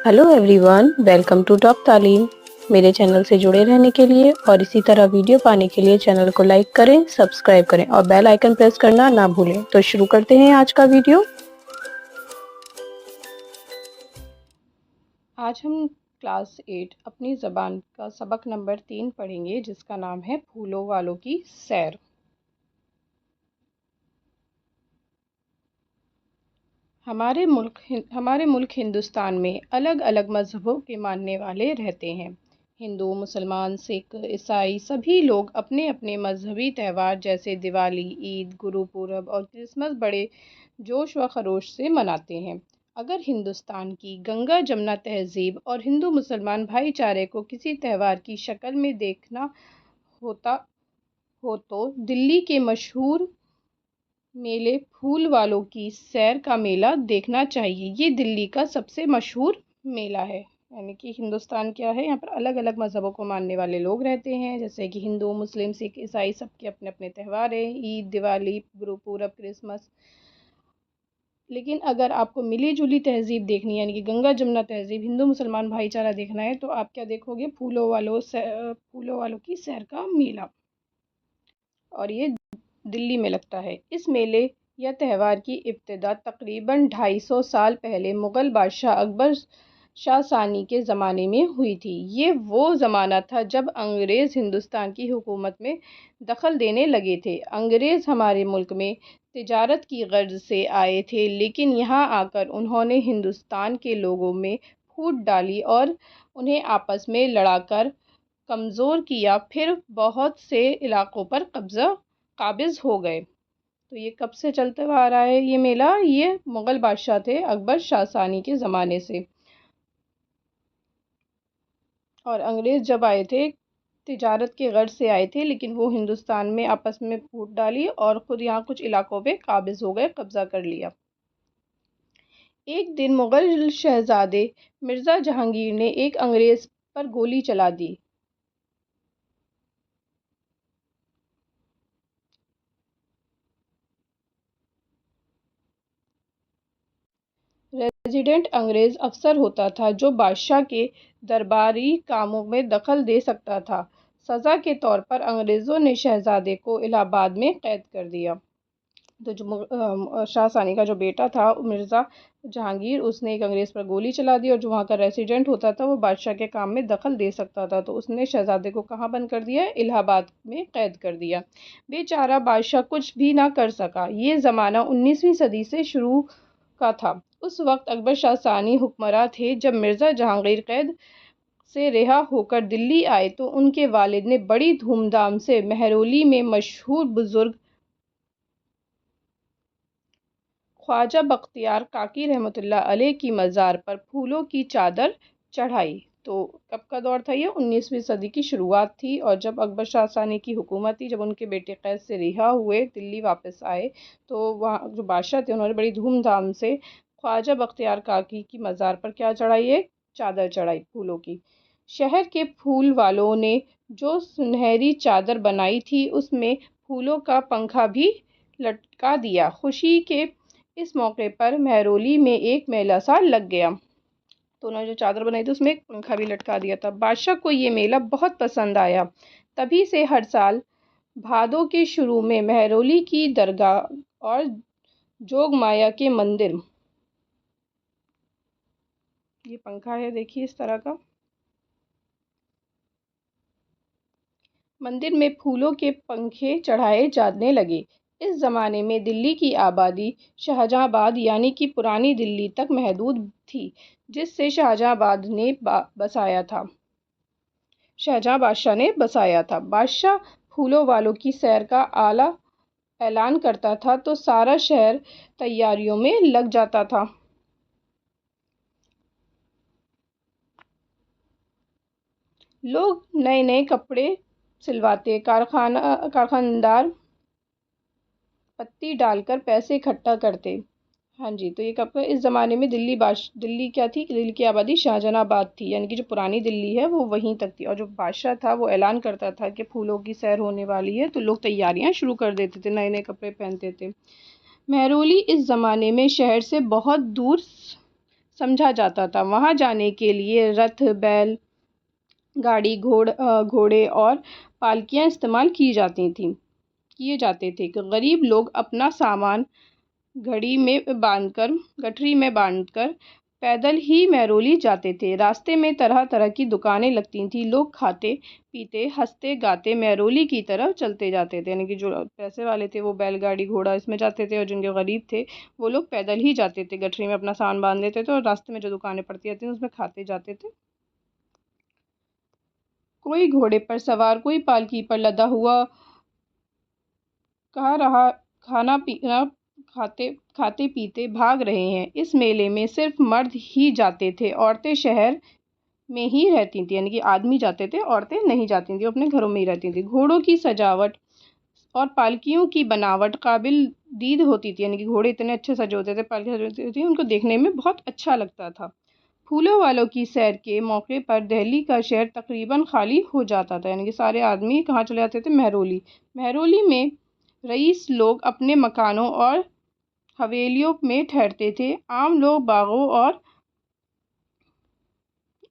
Hello everyone, welcome to top Taleem. मेरे channel से जुड़े रहने के लिए और इसी तरह वीडियो पाने के लिए चैनल को लाइक करें, सब्सक्राइब करें और बेल आइकन प्रेस करना ना भूलें। तो शुरू करते हैं आज का वीडियो। आज हम क्लास 8 अपनी ज़बान का सबक नंबर 3 पढ़ेंगे, जिसका नाम है फूलों वालों की सैर। हमारे मुल्क हिंदुस्तान में अलग अलग मज़हबों के मानने वाले रहते हैं। हिंदू, मुसलमान, सिख, ईसाई सभी लोग अपने अपने मजहबी त्यौहार जैसे दिवाली, ईद, गुरुपूरब और क्रिसमस बड़े जोश व खरोश से मनाते हैं। अगर हिंदुस्तान की गंगा जमुना तहजीब और हिंदू मुसलमान भाईचारे को किसी त्यौहार की शक्ल में देखना होता हो तो दिल्ली के मशहूर मेले फूल वालों की सैर का मेला देखना चाहिए। ये दिल्ली का सबसे मशहूर मेला है। यानी कि हिंदुस्तान क्या है, यहाँ पर अलग अलग मज़हबों को मानने वाले लोग रहते हैं, जैसे कि हिंदू, मुस्लिम, सिख, ईसाई, सबके अपने अपने त्यौहार हैं। ईद, दिवाली, गुरुपूरब, क्रिसमस। लेकिन अगर आपको मिली जुली तहजीब देखनी है, यानी कि गंगा जमुना तहजीब, हिंदू मुसलमान भाईचारा देखना है, तो आप क्या देखोगे? फूलों वालों की सैर का मेला। और ये दिल्ली में लगता है। इस मेले या त्यौहार की इब्तिदा तकरीबन 250 साल पहले मुग़ल बादशाह अकबर शाह सानी के ज़माने में हुई थी। ये वो ज़माना था जब अंग्रेज़ हिंदुस्तान की हुकूमत में दखल देने लगे थे। अंग्रेज़ हमारे मुल्क में तिजारत की गर्ज से आए थे, लेकिन यहाँ आकर उन्होंने हिंदुस्तान के लोगों में फूट डाली और उन्हें आपस में लड़ाकर कमज़ोर किया। फिर बहुत से इलाक़ों पर काबिज़ हो गए। तो ये कब से चलता हुआ आ रहा है ये मेला? ये मुग़ल बादशाह थे अकबर शाह सानी के ज़माने से। और अंग्रेज़ जब आए थे, तिजारत के गर्ज से आए थे, लेकिन वो हिंदुस्तान में आपस में फूट डाली और ख़ुद यहाँ कुछ इलाक़ों पे काबिज़ हो गए, कब्ज़ा कर लिया। एक दिन मुग़ल शहज़ादे मिर्ज़ा जहांगीर ने एक अंग्रेज़ पर गोली चला दी। रेजिडेंट अंग्रेज़ अफ़सर होता था जो बादशाह के दरबारी कामों में दखल दे सकता था। सज़ा के तौर पर अंग्रेज़ों ने शहज़ादे को इलाहाबाद में कैद कर दिया। तो जो शाह सानी का जो बेटा था मिर्ज़ा जहांगीर, उसने एक अंग्रेज़ पर गोली चला दी, और जो वहाँ का रेसिडेंट होता था वो बादशाह के काम में दखल दे सकता था, तो उसने शहज़ादे को कहाँ बंद कर दिया? इलाहाबाद में कैद कर दिया। बेचारा बादशाह कुछ भी ना कर सका। ये ज़माना 19वीं सदी से शुरू का था। उस वक्त अकबर शाह सानी हुक्मरान थे। जब मिर्ज़ा जहांगीर कैद से रिहा होकर दिल्ली आए तो उनके वालिद ने बड़ी धूमधाम से महरौली में मशहूर बुज़ुर्ग ख्वाजा बख्तियार काकी रहमतुल्लाह अलैह की मज़ार पर फूलों की चादर चढ़ाई। तो कब का दौर था ये? 19वीं सदी की शुरुआत थी। और जब अकबर शाह सानी की हुकूमत थी, जब उनके बेटे कैद से रिहा हुए, दिल्ली वापस आए, तो वहाँ जो बादशाह थे उन्होंने बड़ी धूमधाम से ख्वाजा बख्तियार काकी की मज़ार पर क्या चढ़ाई? एक चादर चढ़ाई फूलों की। शहर के फूल वालों ने जो सुनहरी चादर बनाई थी, उसमें फूलों का पंखा भी लटका दिया। खुशी के इस मौके पर महरौली में एक मेला सा लग गया। तो उन्होंने जो चादर बनाई थी उसमें एक पंखा भी लटका दिया था। बादशाह को ये मेला बहुत पसंद आया। तभी से हर साल भादों के शुरू में महरौली की दरगाह और जोगमाया के मंदिर, ये पंखा है देखिए इस तरह का, मंदिर में फूलों के पंखे चढ़ाए जाने लगे। इस ज़माने में दिल्ली की आबादी शाहजहांबाद यानी कि पुरानी दिल्ली तक महदूद थी, जिससे शाहजहां बादशाह ने बसाया था। बादशाह फूलों वालों की सैर का ऐलान करता था तो सारा शहर तैयारियों में लग जाता था। लोग नए नए कपड़े सिलवाते, कारखानदार पत्ती डालकर पैसे इकट्ठा करते। हाँ जी, तो ये कब का? इस ज़माने में दिल्ली क्या थी? दिल्ली की आबादी शाहजहानाबाद थी, यानी कि जो पुरानी दिल्ली है वो वहीं तक थी। और जो बादशाह था वो ऐलान करता था कि फूलों की सैर होने वाली है, तो लोग तैयारियां शुरू कर देते थे, नए नए कपड़े पहनते थे। महरौली इस ज़माने में शहर से बहुत दूर समझा जाता था। वहाँ जाने के लिए रथ, बैल गाड़ी, घोड़े और पालकियाँ इस्तेमाल किए जाते थे। गरीब लोग अपना सामान गठरी में बांधकर पैदल ही महरौली जाते थे। रास्ते में तरह तरह की दुकानें लगती थीं। लोग खाते पीते, हंसते गाते महरौली की तरफ चलते जाते थे। यानी कि जो पैसे वाले थे वो बैलगाड़ी घोड़ा इसमें जाते थे, और जिनके गरीब थे वो लोग पैदल ही जाते थे, गठरी में अपना सामान बांध लेते थे और रास्ते में जो दुकानें पड़ती जाती थी उसमें खाते जाते थे। कोई घोड़े पर सवार, कोई पालकी पर लदा हुआ कहा रहा, खाना पीना खाते पीते भाग रहे हैं। इस मेले में सिर्फ मर्द ही जाते थे, औरतें शहर में ही रहती थी। यानी कि आदमी जाते थे, औरतें नहीं जाती थी, अपने घरों में ही रहती थी। घोड़ों की सजावट और पालकियों की बनावट काबिल दीद होती थी। यानी कि घोड़े इतने अच्छे सजे होते थे, पालकी सजी होती थी, उनको देखने में बहुत अच्छा लगता था। फूलों वालों की सैर के मौके पर दिल्ली का शहर तकरीबन खाली हो जाता था। यानी कि सारे आदमी कहाँ चले जाते थे? महरौली में रईस लोग अपने मकानों और हवेलियों में ठहरते थे। आम लोग बागों और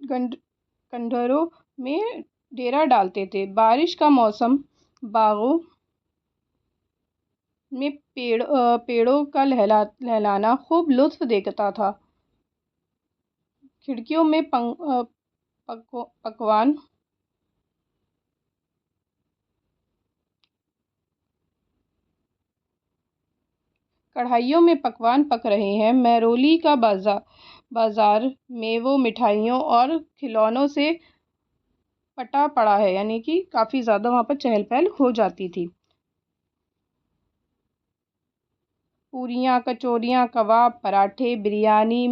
खंडहरों में डेरा डालते थे। बारिश का मौसम, बागों में पेड़ों का लहलाना खूब लुत्फ देता था। खिड़कियों में पकवान कढ़ाइयों में पकवान पक रहे हैं। महरौली का बाजार मेवों, मिठाइयों और खिलौनों से पटा पड़ा है। यानी कि काफ़ी ज़्यादा वहाँ पर चहल पहल हो जाती थी। पूरियाँ, कचौरियाँ, कबाब, पराठे, बिरयानी,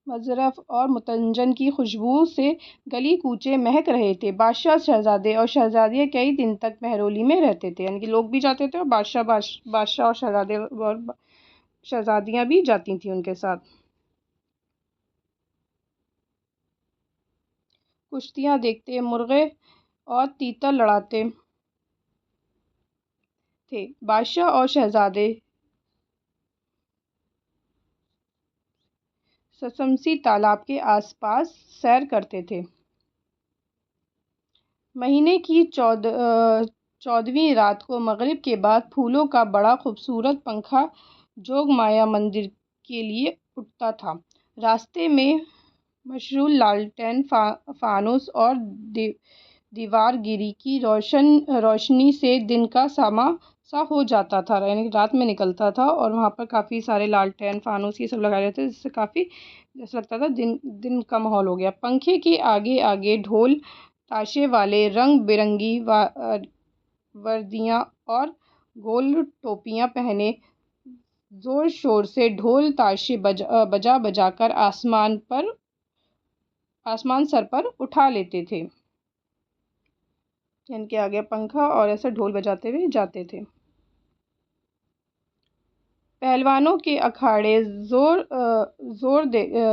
मज़रफ़ और मुतंजन की खुशबू से गली कूचे महक रहे थे। बादशाह, शहज़ादे और शहज़ादियाँ कई दिन तक महरौली में रहते थे। यानी कि लोग भी जाते थे और बादशाह और शहज़ादे और शहज़ादियाँ भी जाती थी उनके साथ। कुश्तियाँ देखते, मुर्गे और तीतर लड़ाते थे। बादशाह और शहज़ादे ससमसी तालाब के आसपास सैर करते थे। महीने की 14वीं रात को मगरिब के बाद फूलों का बड़ा खूबसूरत पंखा जोगमाया मंदिर के लिए उठता था। रास्ते में मशरूल लालटेन, फानुस और दीवारगिरी की रोशनी से दिन का समा सा हो जाता था। यानी रात में निकलता था और वहाँ पर काफ़ी सारे लालटेन, फानुस ये सब लगाए रहते थे, जिससे काफ़ी जैसा लगता था दिन का माहौल हो गया। पंखे के आगे आगे ढोल ताशे वाले रंग बिरंगी वर्दियाँ और गोल टोपियाँ पहने जोर शोर से ढोल ताशे बजा बजा कर आसमान सर पर उठा लेते थे। इनके आगे पंखा और ऐसे ढोल बजाते हुए जाते थे। पहलवानों के अखाड़े जोर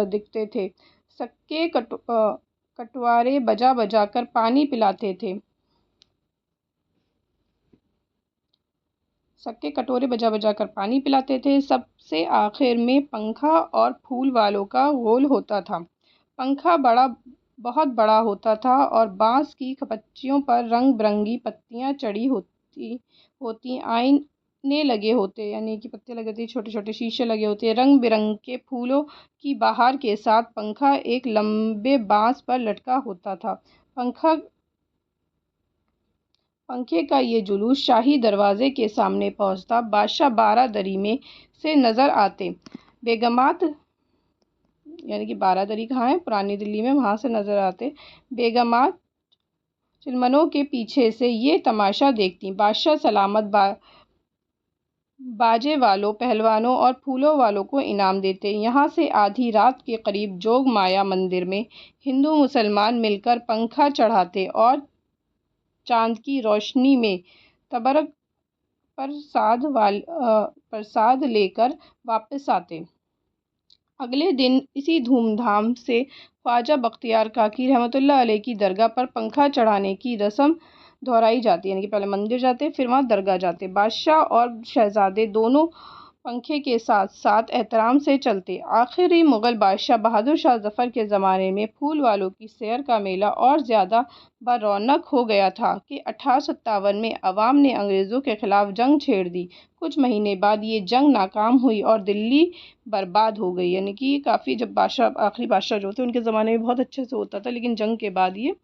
दिखते थे। सक्के कटवारे बजा बजा कर पानी पिलाते थे। सक्के कटोरे बजा बजा कर पानी पिलाते थे। सबसे आखिर में पंखा और फूल वालों का गोल होता था। पंखा बहुत बड़ा होता था और बांस की खपच्चियों पर रंग बिरंगी पत्तियां चढ़ी होती आईने लगे होते, यानी कि पत्ते लगे होते, छोटे छोटे शीशे लगे होते, रंग बिरंग के फूलों की बहार के साथ पंखा एक लंबे बांस पर लटका होता था। पंखे का ये जुलूस शाही दरवाजे के सामने पहुंचता। बादशाह बारादरी में से नजर आते। बेगमात, यानी कि बारादरी कहाँ है? पुरानी दिल्ली में, वहां से नजर आते। बेगमात चिलमनों के पीछे से ये तमाशा देखती। बादशाह सलामत बाजे वालों, पहलवानों और फूलों वालों को इनाम देते। यहाँ से आधी रात के करीब जोग माया मंदिर में हिंदू मुसलमान मिलकर पंखा चढ़ाते और चांद की रोशनी में तबरक प्रसाद लेकर वापस आते। अगले दिन इसी धूमधाम से ख्वाजा बख्तियार काकी रहमतुल्लाह अलैह की दरगाह पर पंखा चढ़ाने की रस्म दोहराई जाती है। यानी कि पहले मंदिर जाते, फिर वहाँ दरगाह जाते। बादशाह और शहजादे दोनों पंखे के साथ साथ एहतराम से चलते। आखिरी मुग़ल बादशाह बहादुर शाह ज़फ़र के ज़माने में फूल वालों की सैर का मेला और ज़्यादा बरौनक हो गया था कि 1857 में अवाम ने अंग्रेज़ों के ख़िलाफ़ जंग छेड़ दी। कुछ महीने बाद ये जंग नाकाम हुई और दिल्ली बर्बाद हो गई। यानी कि काफ़ी, जब आखिरी बादशाह जो थे उनके ज़माने में बहुत अच्छे से होता था, लेकिन जंग के बाद ये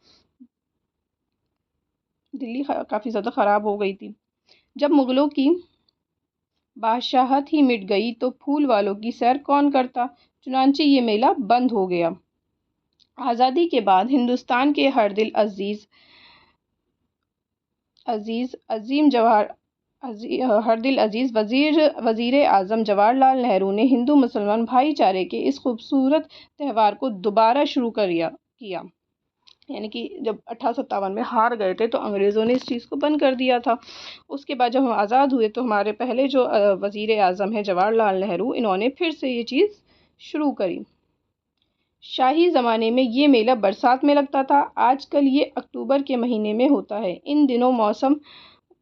दिल्ली काफ़ी ज़्यादा ख़राब हो गई थी। जब मुग़लों की बादशाहत ही मिट गई तो फूल वालों की सैर कौन करता, चुनांचे ये मेला बंद हो गया। आज़ादी के बाद हिंदुस्तान के हर दिल अजीज़ वज़ीर आज़म जवाहरलाल नेहरू ने हिंदू मुसलमान भाईचारे के इस खूबसूरत त्यौहार को दोबारा शुरू किया। यानी कि जब 1857 में हार गए थे तो अंग्रेज़ों ने इस चीज़ को बंद कर दिया था। उसके बाद जब हम आज़ाद हुए तो हमारे पहले जो वज़ीर आज़म है जवाहरलाल नेहरू, इन्होंने फिर से ये चीज़ शुरू करी। शाही ज़माने में ये मेला बरसात में लगता था, आजकल ये अक्टूबर के महीने में होता है। इन दिनों मौसम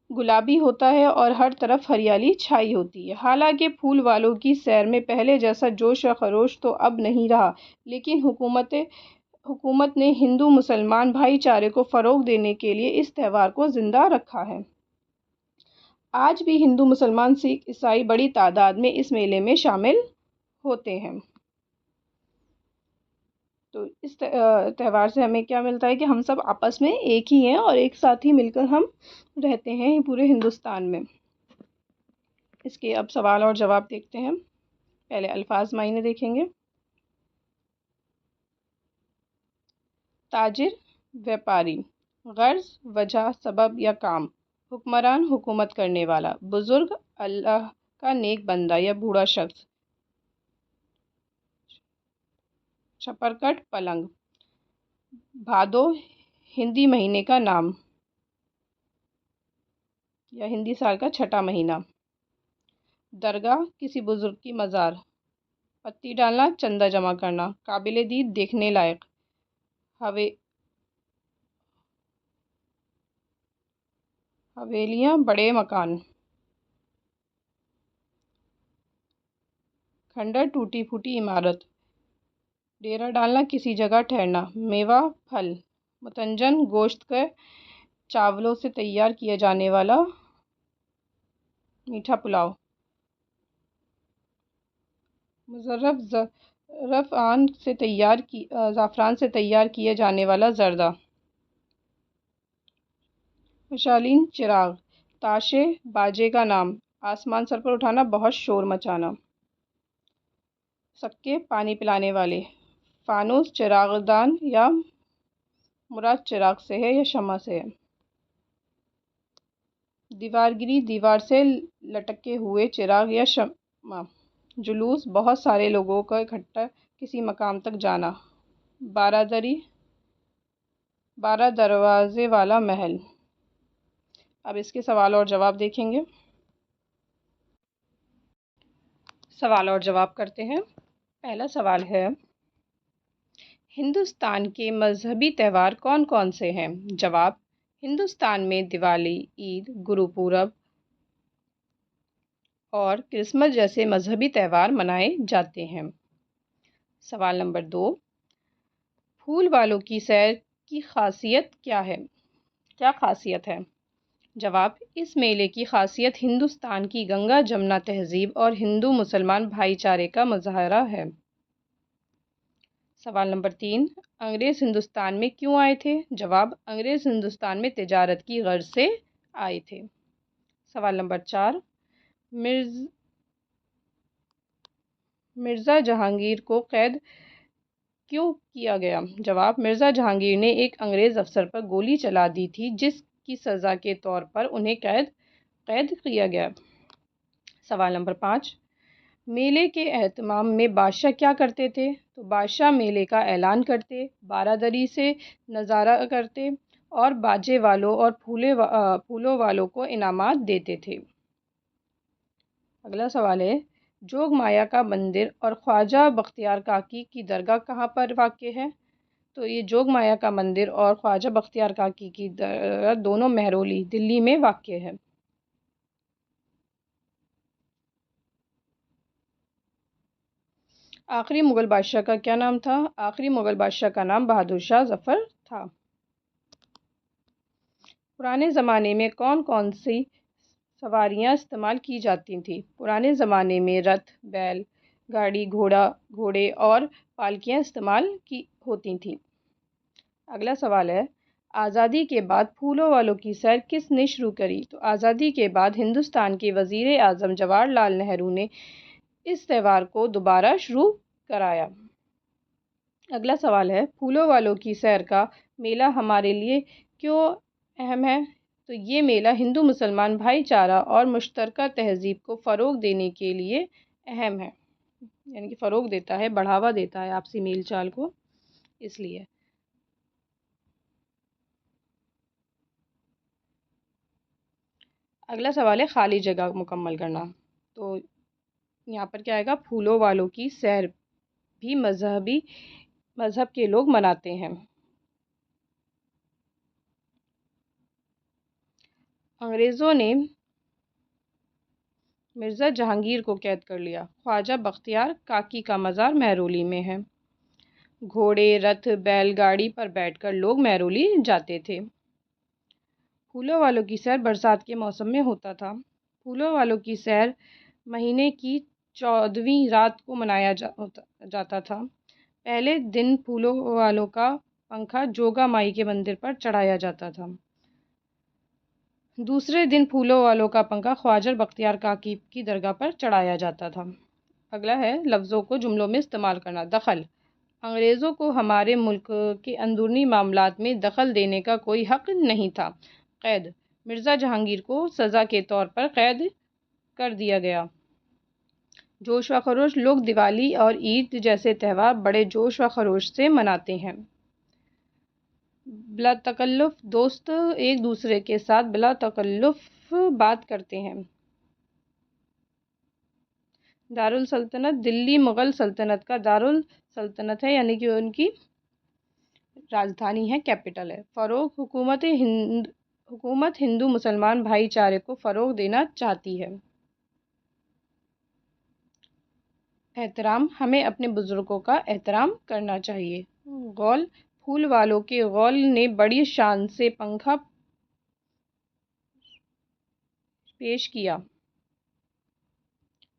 गुलाबी होता है और हर तरफ हरियाली छाई होती है। हालांकि फूल वालों की सैर में पहले जैसा जोश व खरोश तो अब नहीं रहा, लेकिन हुकूमत ने हिंदू मुसलमान भाईचारे को फ़रोग़ देने के लिए इस त्यौहार को ज़िंदा रखा है। आज भी हिंदू मुसलमान सिख ईसाई बड़ी तादाद में इस मेले में शामिल होते हैं। तो इस त्यौहार से हमें क्या मिलता है कि हम सब आपस में एक ही हैं और एक साथ ही मिलकर हम रहते हैं पूरे हिंदुस्तान में। इसके अब सवाल और जवाब देखते हैं। पहले अल्फाज मायने देखेंगे। ताजिर, व्यापारी। गर्ज, वजह, सबब या काम। हुक्मरान, हुकूमत करने वाला। बुजुर्ग, अल्लाह का नेक बंदा या बूढ़ा शख्स। छपरकट, पलंग। भादो, हिंदी महीने का नाम या हिंदी साल का छठा महीना। दरगाह, किसी बुजुर्ग की मज़ार। पत्ती डालना, चंदा जमा करना। काबिल दीद, देखने लायक। हवेलियाँ, बड़े मकान। खंडर, टूटी फूटी इमारत। डेरा डालना, किसी जगह ठहरना। मेवा, फल। मुतंजन, गोश्त के चावलों से तैयार किया जाने वाला मीठा पुलाव। मुज़र्रफ, ज़ाफ़रान से तैयार किया जाने वाला जर्दा। मशालीन, चिराग। ताशे, बाजे का नाम। आसमान सर पर उठाना, बहुत शोर मचाना। सक्के, पानी पिलाने वाले। फानूस, चिरागदान या मुराद चिराग से है या शम्मा से है। दीवारगिरी, दीवार से लटके हुए चिराग या शम्मा। जुलूस, बहुत सारे लोगों का इकट्ठा किसी मकाम तक जाना। बारह दरवाजे वाला महल। अब इसके सवाल और जवाब देखेंगे। सवाल और जवाब करते हैं। पहला सवाल है, हिंदुस्तान के मजहबी त्यौहार कौन कौन से हैं? जवाब, हिंदुस्तान में दिवाली, ईद, गुरुपूरब और क्रिसमस जैसे मजहबी त्यौहार मनाए जाते हैं। सवाल नंबर 2, फूल वालों की सैर की खासियत क्या है? क्या खासियत है? जवाब, इस मेले की खासियत हिंदुस्तान की गंगा जमुना तहजीब और हिंदू मुसलमान भाईचारे का मुजाहरा है। सवाल नंबर 3, अंग्रेज़ हिंदुस्तान में क्यों आए थे? जवाब, अंग्रेज़ हिंदुस्तान में तिजारत की गर्ज से आए थे। सवाल नंबर 4, मिर्ज़ा जहांगीर को कैद क्यों किया गया? जवाब, मिर्ज़ा जहांगीर ने एक अंग्रेज़ अफसर पर गोली चला दी थी, जिसकी सज़ा के तौर पर उन्हें कैद किया गया। सवाल नंबर 5, मेले के एहतमाम में बादशाह क्या करते थे? तो बादशाह मेले का ऐलान करते, बारादरी से नज़ारा करते और बाजे वालों और फूलों वालों को इनामात देते थे। अगला सवाल है, जोग माया का मंदिर और ख्वाजा बख्तियार काकी की दरगाह कहाँ पर वाक़ है? तो ये जोग माया का मंदिर और ख्वाजा बख्तियार काकी की दरगाह दोनों महरौली, दिल्ली में वाक़ है। آخری مغل بادشاہ کا کیا نام تھا؟ آخری مغل بادشاہ کا نام بہادر شاہ ظفر تھا۔ پرانے زمانے میں کون کون سی سواریاں استعمال کی جاتی تھیں؟ پرانے زمانے میں رتھ، بیل گاڑی، گھوڑے اور پالکیاں استعمال ہوتی تھیں۔ اگلا سوال ہے، آزادی کے بعد پھولوں والوں کی سیر کس نے شروع کری؟ تو آزادی کے بعد ہندوستان کے وزیر اعظم جواہر لال نہرو نے اس تہوار کو دوبارہ شروع کرایا۔ اگلا سوال ہے، پھولوں والوں کی سیر کا میلہ ہمارے لیے کیوں اہم ہے؟ تو یہ میلہ ہندو مسلمان بھائی چارہ اور مشترکہ تہذیب کو فروغ دینے کے لیے اہم ہے، یعنی کہ فروغ دیتا ہے، بڑھاوا دیتا ہے آپسی میل چال کو، اس لیے۔ اگلا سوال ہے، خالی جگہ مکمل کرنا۔ تو یہاں پر کیا آئے گا؟ پھولوں والوں کی سیر بھی مذہب کے لوگ مناتے ہیں۔ انگریزوں نے مرزا جہانگیر کو قید کر لیا۔ خواجہ بختیار کاکی کا مزار مہرولی میں ہے۔ گھوڑے، رتھ، بیل گاڑی پر بیٹھ کر لوگ مہرولی جاتے تھے۔ پھولوں والوں کی سیر برسات کے موسم میں ہوتا تھا۔ پھولوں والوں کی سیر مہینے کی 14ویں رات کو منایا جاتا تھا۔ پہلے دن پھولوں والوں کا پنکھا جوگا مائی کے مندر پر چڑھایا جاتا تھا۔ دوسرے دن پھولوں والوں کا پنکھا خواجہ بختیار کاکی کی درگاہ پر چڑھایا جاتا تھا۔ اگلا ہے، لفظوں کو جملوں میں استعمال کرنا۔ دخل، انگریزوں کو ہمارے ملک کے اندرونی معاملات میں دخل دینے کا کوئی حق نہیں تھا۔ قید، مرزا جہانگیر کو سزا کے طور پر قید کر دیا گیا۔ جوش و خروش، لوگ دیوالی اور عید جیسے تہوار بڑے جوش و خروش سے مناتے ہیں۔ بلا تکلف، دوست ایک دوسرے کے ساتھ بلا تکلف بات کرتے ہیں۔ دارالسلطنت، دلی مغل سلطنت کا دارالسلطنت ہے، یعنی کہ ان کی راجدھانی ہے، کیپٹل ہے۔ فروغ، حکومت ہندو مسلمان بھائی چارے کو فروغ دینا چاہتی ہے۔ احترام، ہمیں اپنے بزرگوں کا احترام کرنا چاہیے۔ غول، پھول والوں کے غول نے بڑی شان سے پنکھا پیش کیا۔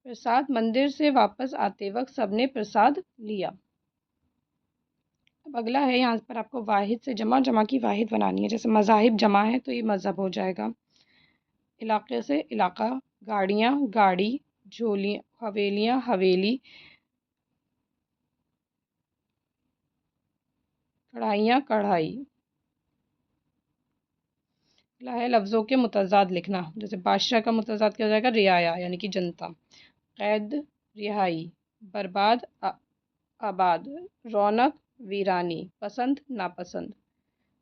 پرساد، مندر سے واپس آتے وقت سب نے پرساد لیا۔ اب اگلا ہے، یہاں پر آپ کو واحد سے جمع کی واحد بنانی ہے۔ جیسے مذاہب جمع ہے تو یہ مذہب ہو جائے گا۔ علاقے سے علاقہ، گاڑیاں گاڑی، حویلیاں حویلی، کڑھائیاں کڑھائی۔ اگلا ہے، لفظوں کے متضاد لکھنا۔ جیسے بادشاہ کا متضاد کیا ہو جائے گا؟ رعایا، یعنی کہ جنتا۔ قید، رہائی، برباد، آباد، رونق، ویرانی، پسند، ناپسند۔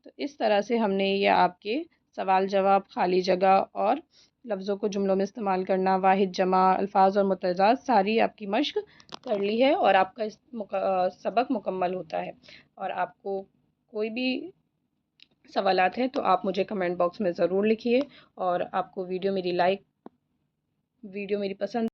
تو اس طرح سے ہم نے یہ آپ کے سوال جواب، خالی جگہ اور لفظوں کو جملوں میں استعمال کرنا، واحد جمع، الفاظ اور متضاد، ساری آپ کی مشق کر لی ہے، اور آپ کا سبق مکمل ہوتا ہے۔ اور آپ کو کوئی بھی سوالات ہیں تو آپ مجھے کمنٹ باکس میں ضرور لکھیے، اور آپ کو ویڈیو میری پسند